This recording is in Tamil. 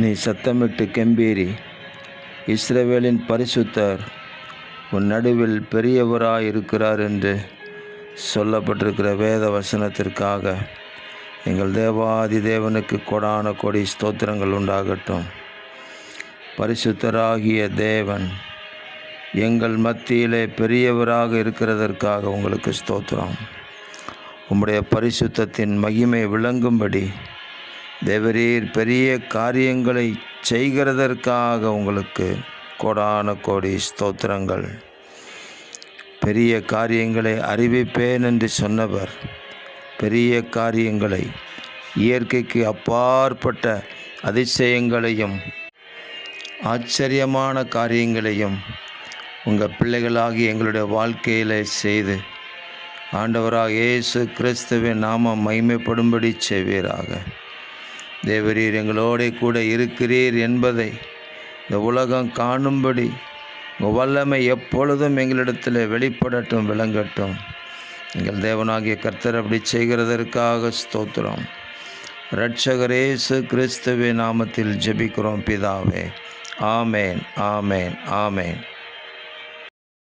நீ சத்தமிட்டு கெம்பீரி, இஸ்ரவேலின் பரிசுத்தர் உன் நடுவில் பெரியவராயிருக்கிறார் என்று சொல்லப்பட்டிருக்கிற வேத வசனத்திற்காக எங்கள் தேவாதி தேவனுக்கு கொடான கொடி ஸ்தோத்திரங்கள் உண்டாகட்டும். பரிசுத்தராகிய தேவன் எங்கள் மத்தியிலே பெரியவராக இருக்கிறதற்காக உங்களுக்கு ஸ்தோத்திரம். உம்முடைய பரிசுத்தத்தின் மகிமை விளங்கும்படி தேவரீர் பெரிய காரியங்களை செய்கிறதற்காக உங்களுக்கு கோடான கோடி ஸ்தோத்திரங்கள். பெரிய காரியங்களை அறிவிப்பேன் என்று சொன்னவர் பெரிய காரியங்களை, இயற்கைக்கு அப்பாற்பட்ட அதிசயங்களையும் ஆச்சரியமான காரியங்களையும் உங்கள் பிள்ளைகளாகி எங்களுடைய வாழ்க்கையில் செய்து ஆண்டவராக இயேசு கிறிஸ்துவின் நாமம் மகிமைப்படும்படி செய்வீராக. தேவரீர் எங்களோட கூட இருக்கிறீர் என்பதை இந்த உலகம் காணும்படி உங்கள் வல்லமை எப்பொழுதும் எங்களிடத்தில் வெளிப்படட்டும், விளங்கட்டும். எங்கள் தேவனாகிய கர்த்தர் அப்படி செய்கிறதற்காக ஸ்தோத்திரம். இரட்சகர் இயேசு கிறிஸ்துவின் நாமத்தில் ஜெபிக்கிறோம் பிதாவே. ஆமேன், ஆமேன், ஆமேன்.